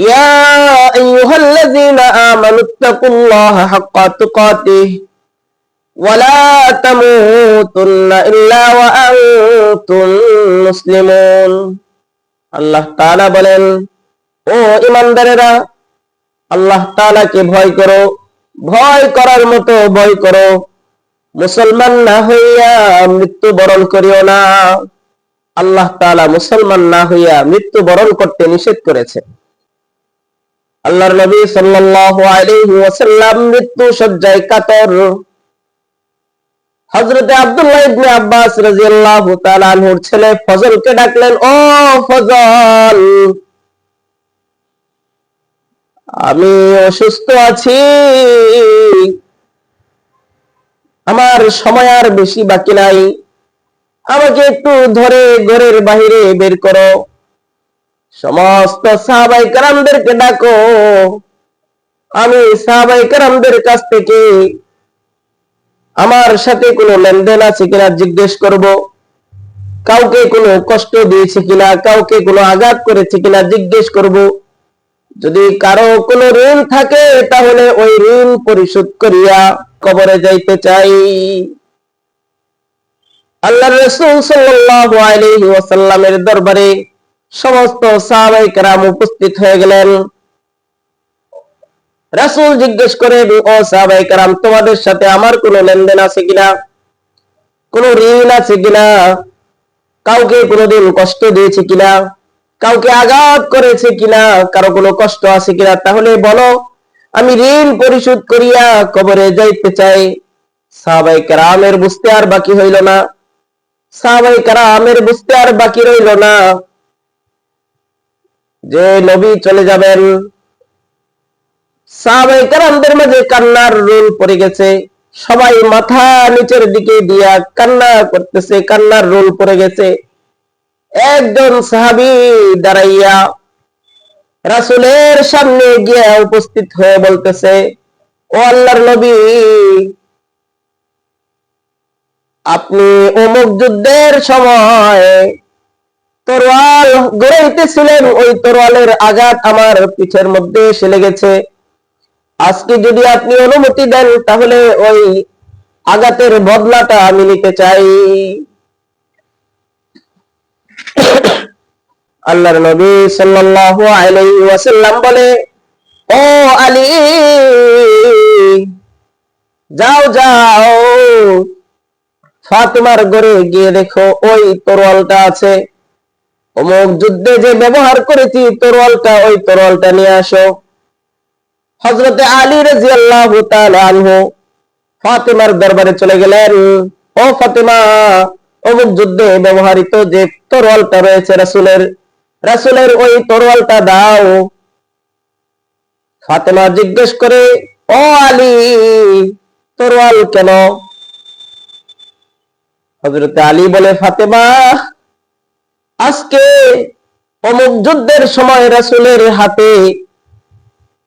ইয়া আইয়ুহাল্লাযীনা আমানুত্তাকুল্লাহা হাক্কা তুকাতিহি ওয়া লা তামুতুন্না ইল্লা ওয়া আনতুম মুসলিমুন। আল্লাহ তাআলা বলেন, ও ঈমানদারেরা, আল্লাহ তাআলাকে ভয় করো, ভয় করার মতো ভয় করো, মুসলমান না হইয়া মৃত্যুবরণ করিও না। আল্লাহ তাআলা মুসলমান না হইয়া মৃত্যুবরণ করতে নিষেধ করেছে। আল্লাহর নবী সাল্লাল্লাহু আলাইহি ওয়াসাল্লাম মৃত্যু শয্যায় কাতর। হযরতে আব্দুল্লাহ ইবনে আব্বাস রাদিয়াল্লাহু তাআলা আনহুর ছেলে ফজলকে ডাকলেন, ও ফজল, আমি অসুস্থ আছি, আমার সময় আর বেশি বাকি নাই, আমাকে একটু ধরে ঘরের বাহিরে বের করো, সমস্ত সাহাবায়ে কেরামদেরকে ডাকো, আমি সাহাবায়ে কেরামদের কাছ থেকে আমার সাথে কোনো লেনদেন আছে কিনা জিজ্ঞেস করব, কাউকে কোনো কষ্ট দিয়েছে কিনা, কাউকে কোনো আঘাত করেছে কিনা জিজ্ঞেস করব, যদি কারো কোনো ঋণ থাকে তাহলে ওই ঋণ পরিশোধ করিয়া কবরে যাইতে চাই। আল্লাহর রাসূল সাল্লাল্লাহু আলাইহি ওয়াসাল্লামের দরবারে সমস্ত সাহাবায়ে কেরাম উপস্থিত হয়ে গেলেন। রাসূল জিজ্ঞেস করেন, ও সাহাবায়ে কেরাম, তোমাদের সাথে আমার কোনো লেনদেন আছে কিনা, কোনো ঋণ আছে কিনা, কাউকে কোনোদিন কষ্ট দিয়েছে কিনা, কাউকে আঘাত করেছে কিনা, কারো কোনো কষ্ট আছে কিনা, তাহলে বলো, আমি ঋণ পরিশোধ করিয়া কবরে যাইতে চাই। সাহাবায়ে কেরামের বুঝতে আর বাকি হইল না, সাহাবায়ে কেরামের বুঝতে আর বাকি রইল না যে নবী চলে যাবেন। সাহাবায়ে কেরামদের মাঝে কান্নার রোল পড়ে গেছে, সবাই মাথা নিচের দিকে দিয়া কান্না করতেছে, কান্নার রোল পড়ে গেছে। একজন সাহাবী দাঁড়াইয়া রাসূলের সামনে গিয়ে উপস্থিত হয়ে বলতেছে, ও আল্লাহর নবী, আপনি অমুক যুদ্ধের সময় তরোয়াল গড়াইতেছিলেন, ওই তরোয়ালের আঘাত আমার পিঠের মধ্যে এসে লেগেছে, আজকে যদি আপনি অনুমতি দেন তাহলে ওই আঘাতের বদলাটা আমি নিতে চাই। আল্লাহর নবী সাল্লাল্লাহু আলাইহি ওয়াসাল্লাম বলে, ও আলী, যাও যাও, ফাতেমার ঘরে গিয়ে দেখো ওই তরোয়ালটা আছে, অমুক যুদ্ধে যে ব্যবহার করেছি তরোয়ালটা, ওই তরোয়ালটা নিয়ে আসো। হযরতে আলী রাদিয়াল্লাহু তাআলা আনহু ফাতেমার দরবারে চলে গেলেন, ও ফাতেমা, অমুক যুদ্ধে ব্যবহৃত যে তরোয়ালটা রয়েছে রাসূলের ওই তরোয়ালটা দাও। ফাতেমা জিজ্ঞেস করে, ও আলী, তরোয়াল কেন? হযরতে আলী বলে, ফাতেমা, আজকে অমুক যুদ্ধের সময় রাসূলের হাতে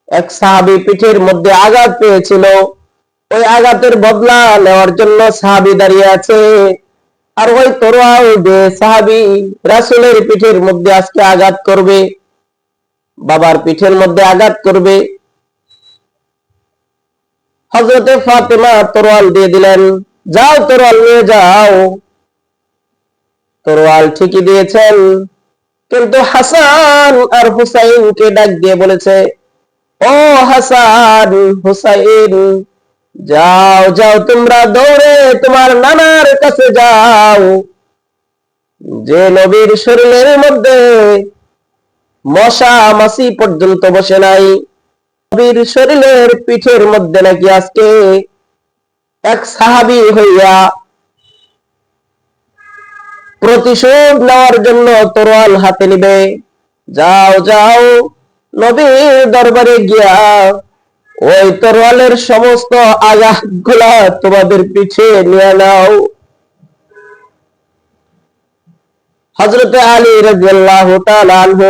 এক সাহাবী পিঠের মধ্যে আঘাত পেয়েছিল, ওই আঘাতের বদলা নেওয়ার জন্য সাহাবী দাঁড়িয়ে আছে, আর ওই তরোয়াল যে সাহাবী রাসূলের পিঠের মধ্যে আজকে আঘাত করবে, বাবার পিঠের মধ্যে আঘাত করবে। হযরতে ফাতেমা তরোয়াল দিয়ে দিলেন, যাও তরোয়াল নিয়ে যাও। তরোয়াল ঠিকই দিয়েছেন, কিন্তু হাসান আর হুসাইনকে ডাক দিয়ে বলেছে, ও হাসান, হুসাইন, যাও যাও, তোমরা দৌড়ে তোমার নানার কাছে যাও, যে নবীর শরীরের মধ্যে মশা মাছি পর্যন্ত বসে নাই, নবীর শরীরের পিঠের মধ্যে নাকি আজকে এক সাহাবী হইয়া প্রতিশোধ নেওয়ার জন্য তরোয়াল হাতে নিবে। যাও যাও, নবীর দরবারে গিয়া ওই তরোয়ালের সমস্ত আঘাতগুলা তোমাদের পিছে নিয়ে নাও। হযরতে আলী রাদিয়াল্লাহু তাআলা আনহু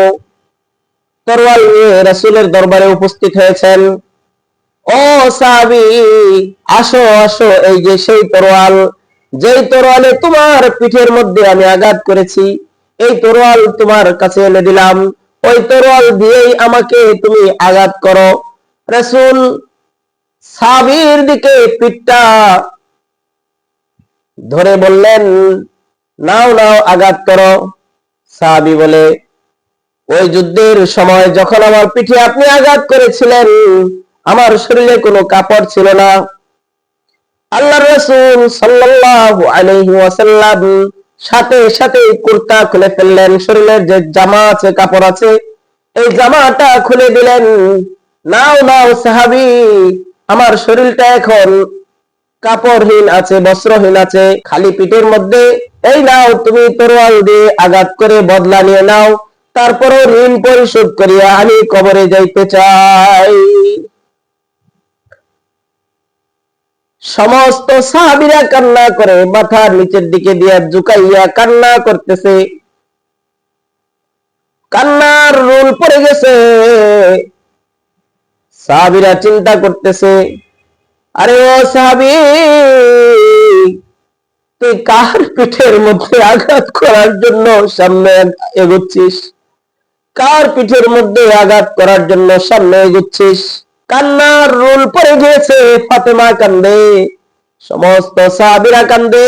তরোয়াল নিয়ে রাসূলের দরবারে উপস্থিত হয়েছেন। ও সাহাবী, আসো আসো, এই যে সেই তরোয়াল, যেই তরোয়ালে তোমার পিঠের মধ্যে আমি আঘাত করেছি, এই তরোয়াল তোমার কাছে এনে দিলাম। ওই তরোয়াল দিয়েই আমাকে তুমি আঘাত করো। রাসূল সাহাবীর দিকে পিঠটা ধরে বললেন, নাও নাও আঘাত করো। সাহাবী বলে, ওই যুদ্ধের সময় যখন আমার পিঠে আপনি আঘাত করেছিলেন, আমার শরীরে কোনো কাপড় ছিল না। আল্লাহর রাসূল সাল্লাল্লাহু আলাইহি ওয়াসাল্লাম সাথে সাথে কুর্তা খুলে ফেললেন, শরীরের যে জামা আছে, কাপড় আছে, এই জামাটা খুলে দিলেন। নাও নাও সাহাবী, আমার শরীরটা এখন কাপড়হীন আছে, বস্ত্রহীন আছে, খালি পিঠের মধ্যে, এই নাও তুমি তরোয়াল দিয়ে আঘাত করে বদলা নিয়ে নাও, তারপরও ঋণ পরিশোধ করিয়া আমি কবরে যাইতে চাই। সমস্ত সাহাবীরা কান্না করে মাথার নিচের দিকে দিয়া ঝুঁকাইয়া কান্না করতেছে। কান্নার রোল পড়ে গেছে। সাহাবীরা চিন্তা করতেছে, আরে ও সাহাবী, তুই কার পিঠের মধ্যে আঘাত করার জন্য সামনে এগোচ্ছিস? কার পিঠের মধ্যে আঘাত করার জন্য সামনে এগোচ্ছিস? কান্নার রোল পড়ে গিয়েছে। ফাতেমা কান্দে, সমস্ত সাহাবীরা কান্দে।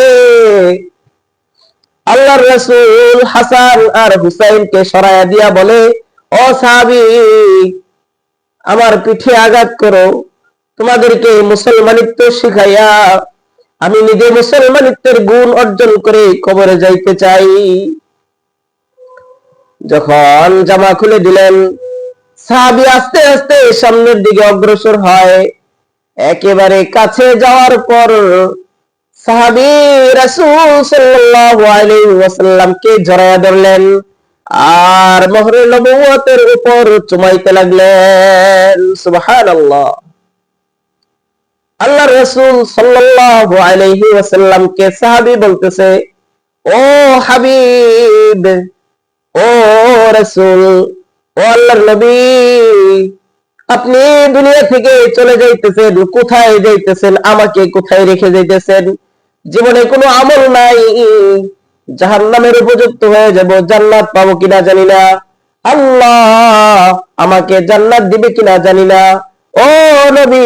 আল্লাহর রাসূল হাসান আর হুসাইনকে সরায়া দিয়া বলে, ও সাহাবী, আমার পিঠে আঘাত করো, তোমাদেরকে মুসলমানিত্ব শিখাইয়া আমি নিজে মুসলমানিত্বের গুণ অর্জন করে কবরে যাইতে চাই। যখন জামা খুলে দিলেন, সাহাবী আস্তে আস্তে সামনের দিকে অগ্রসর হয়। একেবারে কাছে যাওয়ার পর সাহাবী রাসূল সাল্লাল্লাহু আলাইহি ওয়াসাল্লামকে জড়ায়া ধরলেন আর মোহরে নবুয়তের উপর চুমাইতে লাগলেন। সুবহানাল্লাহ। আল্লাহর রাসূল সাল্লাল্লাহু আলাইহি ওয়াসাল্লামকে সাহাবী বলতেছে, ও হাবিব, ও রাসূল, ও আল্লাহর নবী, আপনি দুনিয়া থেকে চলে যাইতেছেন, কোথায় যাইতেছেন? আমাকে কোথায় রেখে যাইতেছেন? জীবনে কোনো আমল নাই, জাহান্নামের উপযুক্ত হয়ে যাব, জান্নাত পাবো কিনা জানি না, আল্লাহ আমাকে জান্নাত দিবে কিনা জানি না। ও নবী,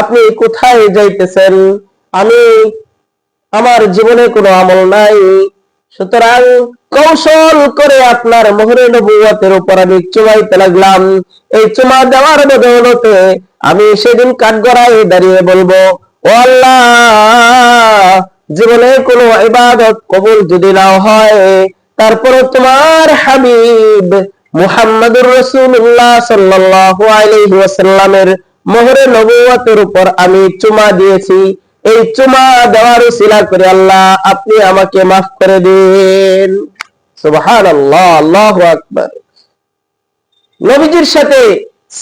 আপনি কোথায় যাইতেছেন? আমার জীবনে কোনো আমল নাই, সুতরাং কৌশল করে আপনার মোহরে নবুয়তের উপর আমি চুমাইতে লাগলাম। এই চুমা দেওয়ার বদৌলতে আমি সেদিন কাঠগড়ায় দাঁড়িয়ে বলবো, ও আল্লাহ, জীবনে কোনো ইবাদত কবুল যদি নাও হয়, তারপরে তোমার হাবিব মুহাম্মদুর রাসূলুল্লাহ সাল্লাল্লাহু আলাইহি ওয়াসাল্লামের মোহরে নবুয়তের উপর আমি চুমা দিয়েছি, এই চুমা দেওয়ার উসিলা করে আল্লাহ আপনি আমাকে মাফ করে দিন। সুবহানাল্লাহ, আল্লাহু আকবার। নবীজির সাথে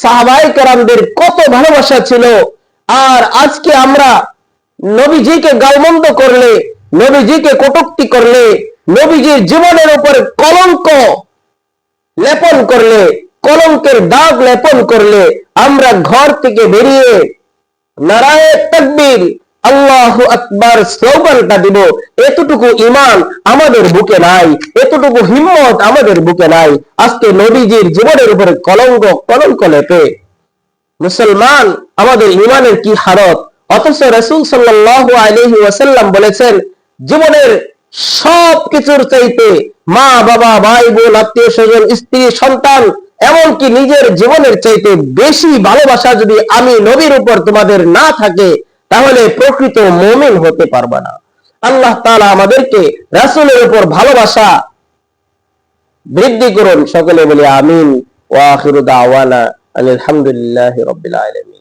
সাহাবায়ে কেরামদের কত ভালোবাসা ছিল, আর আজকে আমরা নবীজিকে গালমন্দ করলে, নবীজিকে কটূক্তি করলে, নবীজির জীবনের উপর কলঙ্ক লেপন করলে, কলঙ্কের দাগ লেপন করলে আমরা ঘর থেকে বেরিয়ে নারায়ে তাকবীর, আল্লাহু আকবার স্লোগানটা দিব, এতটুকু ঈমান আমাদের বুকে নাই, এতটুকু হিম্মত আমাদের বুকে নাই। আজকে নবীজির জীবনের উপরে কলঙ্ক লেপে মুসলমান আমাদের ঈমানের কি হালত! অথচ রাসূল সাল্লাল্লাহু আলাইহি ওয়াসাল্লাম বলেছেন, জীবনের সব কিছুর চাইতে মা বাবা, ভাই বোন, আত্মীয় স্বজন, স্ত্রী, সন্তান, এমনকি নিজের জীবনের চাইতে বেশি ভালোবাসা যদি আমি নবীর উপর তোমাদের না থাকে, তাহলে প্রকৃত মুমিন হতে পারবে না। আল্লাহ তাআলা আমাদেরকে রাসূলের উপর ভালোবাসা বৃদ্ধি করুন। সকলে বলি আমিন। ওয়া আখিরু দাওয়ানা আলহামদুলিল্লাহি রাব্বিল আলামিন।